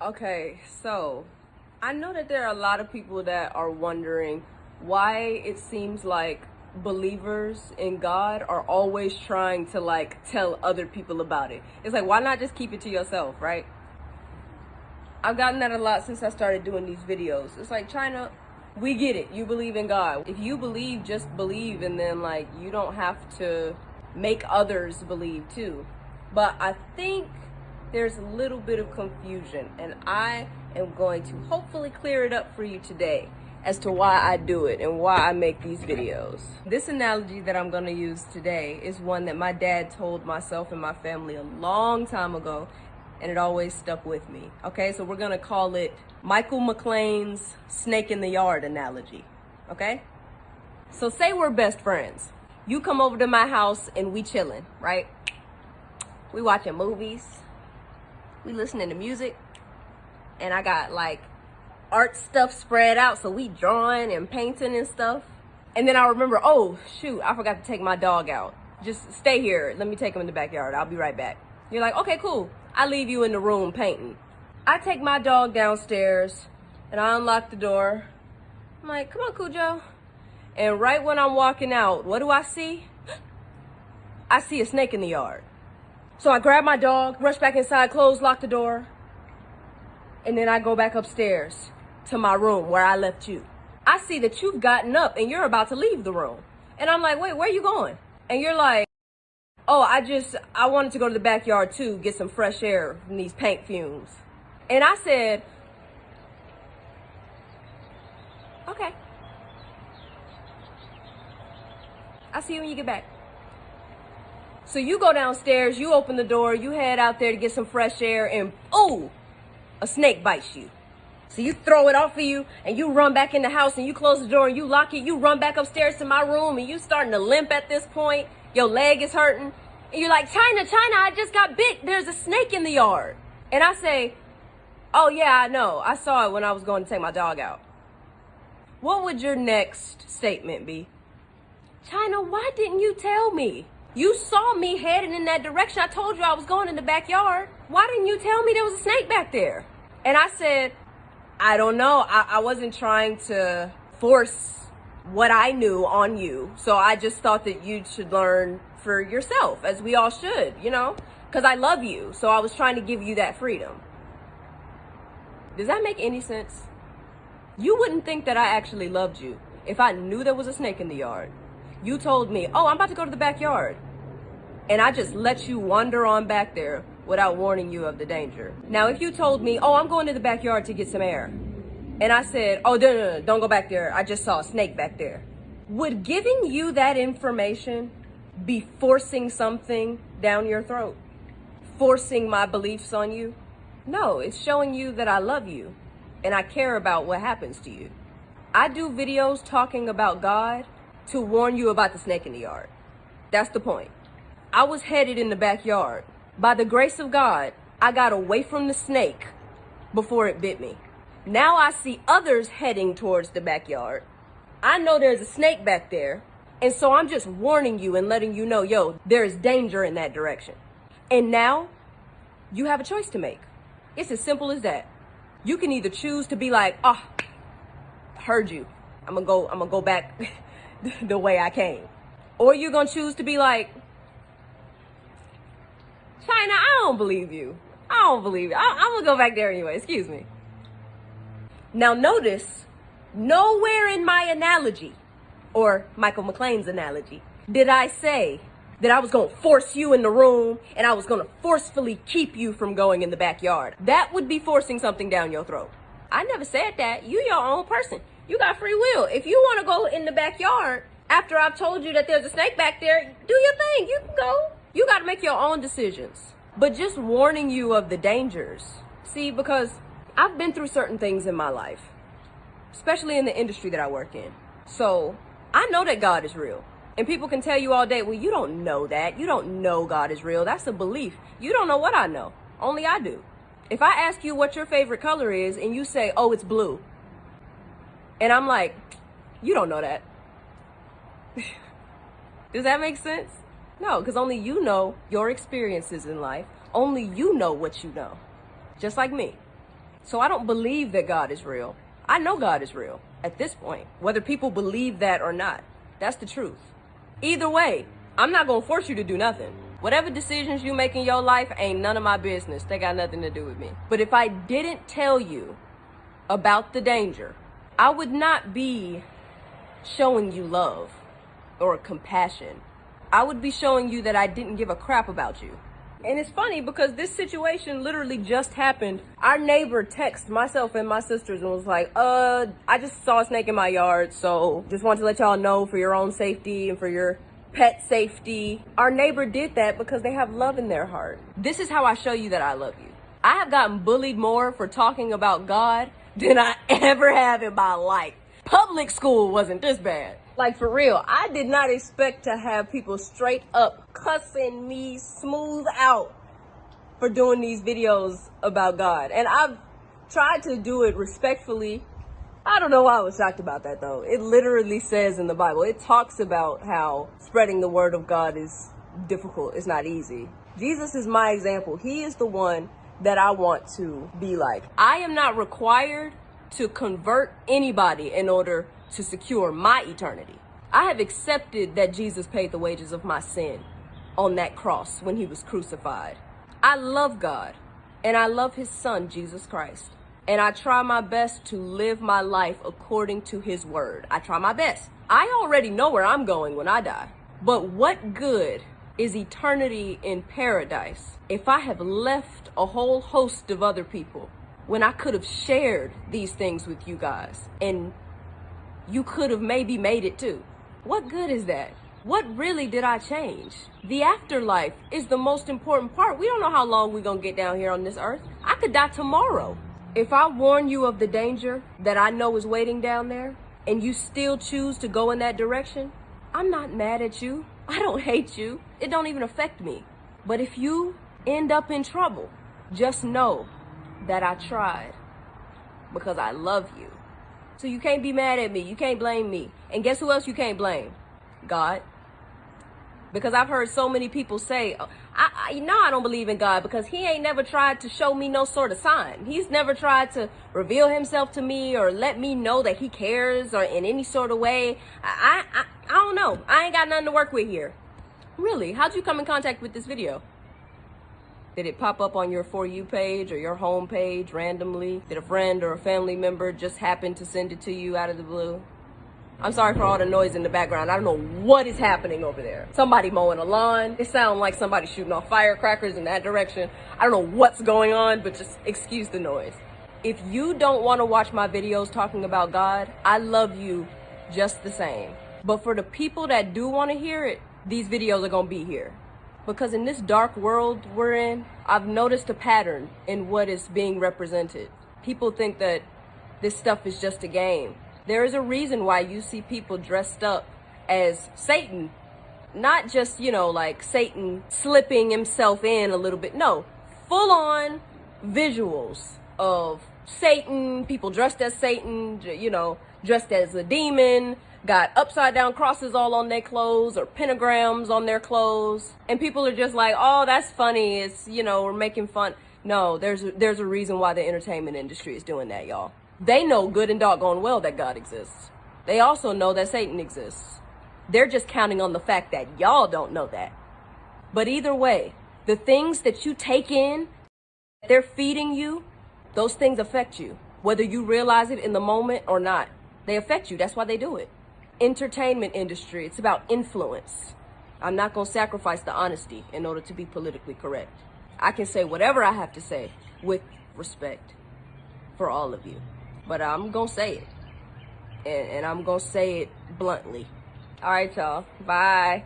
Okay, so I know that there are a lot of people that are wondering why it seems like believers in God are always trying to tell other people about it. It's like, why not just keep it to yourself, right? I've gotten that a lot since I started doing these videos. It's like, China, we get it. You believe in God. If you believe, just believe, and then you don't have to make others believe too. But I think there's a little bit of confusion, and I am going to hopefully clear it up for you today as to why I do it and why I make these videos. This analogy that I'm going to use today is one that my dad told myself and my family a long time ago, and it always stuck with me. Okay, so we're going to call it Michael McClain's snake in the yard analogy. Okay? So say we're best friends. You come over to my house and we chilling, right? We watching movies. We listening to music. And I got art stuff spread out, so we drawing and painting and stuff. And then I remember, oh shoot, I forgot to take my dog out. Just stay here. Let me take him in the backyard. I'll be right back. You're like, okay, cool. I leave you in the room painting. I take my dog downstairs and I unlock the door. I'm like, come on, Cujo. And right when I'm walking out, what do I see? I see a snake in the yard. So I grab my dog, rush back inside, close, lock the door. And then I go back upstairs to my room where I left you. I see that you've gotten up and you're about to leave the room. And I'm like, wait, where are you going? And you're like, oh, I wanted to go to the backyard too, get some fresh air from these paint fumes. And I said, okay. I'll see you when you get back. So you go downstairs, you open the door, you head out there to get some fresh air, and oh, a snake bites you. So you throw it off of you and you run back in the house and you close the door and you lock it. You run back upstairs to my room and you starting to limp at this point. Your leg is hurting. And you're like, China, I just got bit. There's a snake in the yard. And I say, oh yeah, I know. I saw it when I was going to take my dog out. What would your next statement be? China, why didn't you tell me? You saw me heading in that direction. I told you I was going in the backyard. Why didn't you tell me there was a snake back there? And I said, I don't know. I wasn't trying to force what I knew on you. So I just thought that you should learn for yourself, as we all should, because I love you. So I was trying to give you that freedom. Does that make any sense? You wouldn't think that I actually loved you if I knew there was a snake in the yard. You told me, oh, I'm about to go to the backyard. And I just let you wander on back there without warning you of the danger. Now, if you told me, oh, I'm going to the backyard to get some air, and I said, oh, no, don't go back there. I just saw a snake back there. Would giving you that information be forcing something down your throat? Forcing my beliefs on you? No, it's showing you that I love you and I care about what happens to you. I do videos talking about God to warn you about the snake in the yard. That's the point. I was headed in the backyard. By the grace of God, I got away from the snake before it bit me. Now I see others heading towards the backyard. I know there's a snake back there. And so I'm just warning you and letting you know, yo, there is danger in that direction. And now you have a choice to make. It's as simple as that. You can either choose to be like, oh, heard you. I'm gonna go back the way I came. Or you're gonna choose to be like, China, I don't believe you. I'm gonna go back there anyway, excuse me. Now notice, nowhere in my analogy, or Michael McClain's analogy, did I say that I was gonna force you in the room and I was gonna forcefully keep you from going in the backyard. That would be forcing something down your throat. I never said that. You your own person. You got free will. If you wanna go in the backyard after I've told you that there's a snake back there, do your thing, you can go. You gotta make your own decisions. But just warning you of the dangers. See, because I've been through certain things in my life, especially in the industry that I work in. So I know that God is real. And people can tell you all day, well, you don't know that. You don't know God is real. That's a belief. You don't know what I know. Only I do. If I ask you what your favorite color is and you say, oh, it's blue. And I'm like, you don't know that. Does that make sense? No, because only you know your experiences in life. Only you know what you know. Just like me. So I don't believe that God is real. I know God is real at this point, whether people believe that or not. That's the truth. Either way, I'm not going to force you to do nothing. Whatever decisions you make in your life ain't none of my business. They got nothing to do with me. But if I didn't tell you about the danger, I would not be showing you love or compassion. I would be showing you that I didn't give a crap about you. And it's funny because this situation literally just happened. Our neighbor texted myself and my sisters and was like, I just saw a snake in my yard, so just wanted to let y'all know for your own safety and for your pet safety. Our neighbor did that because they have love in their heart. This is how I show you that I love you. I have gotten bullied more for talking about God than I ever have in my life. Public school wasn't this bad. Like, for real, I did not expect to have people straight up cussing me smooth out for doing these videos about God. And I've tried to do it respectfully. I don't know why I was shocked about that, though. It literally says in the Bible, it talks about how spreading the word of God is difficult. It's not easy. Jesus is my example. He is the one that I want to be like. I am not required to convert anybody in order to secure my eternity. I have accepted that Jesus paid the wages of my sin on that cross when he was crucified. I love God and I love his son, Jesus Christ. And I try my best to live my life according to his word. I try my best. I already know where I'm going when I die. But what good is eternity in paradise if I have left a whole host of other people when I could have shared these things with you guys and you could have maybe made it too? What good is that? What really did I change? The afterlife is the most important part. We don't know how long we're gonna get down here on this earth. I could die tomorrow. If I warn you of the danger that I know is waiting down there and you still choose to go in that direction, I'm not mad at you. I don't hate you. It don't even affect me. But if you end up in trouble, just know that I tried because I love you. So you can't be mad at me. You can't blame me. And guess who else you can't blame? God. Because I've heard so many people say, I don't believe in God because he ain't never tried to show me no sort of sign. He's never tried to reveal himself to me or let me know that he cares or in any sort of way. I don't know. I ain't got nothing to work with here. Really? How'd you come in contact with this video? Did it pop up on your For You page or your home page randomly? Did a friend or a family member just happen to send it to you out of the blue? I'm sorry for all the noise in the background. I don't know what is happening over there. Somebody mowing a lawn. It sounds like somebody shooting off firecrackers in that direction. I don't know what's going on, but just excuse the noise. If you don't want to watch my videos talking about God, I love you just the same. But for the people that do want to hear it, these videos are going to be here. Because in this dark world we're in, I've noticed a pattern in what is being represented. People think that this stuff is just a game. There is a reason why you see people dressed up as Satan. Not just, like Satan slipping himself in a little bit. No, full on visuals of Satan, people dressed as Satan, dressed as a demon, got upside down crosses all on their clothes or pentagrams on their clothes. And people are just like, oh, that's funny. It's, we're making fun. No, there's a reason why the entertainment industry is doing that, y'all. They know good and doggone well that God exists. They also know that Satan exists. They're just counting on the fact that y'all don't know that. But either way, the things that you take in, they're feeding you, those things affect you. Whether you realize it in the moment or not, they affect you. That's why they do it. Entertainment industry, it's about influence. I'm not going to sacrifice the honesty in order to be politically correct. I can say whatever I have to say with respect for all of you. But I'm going to say it. And I'm going to say it bluntly. All right, y'all. Bye.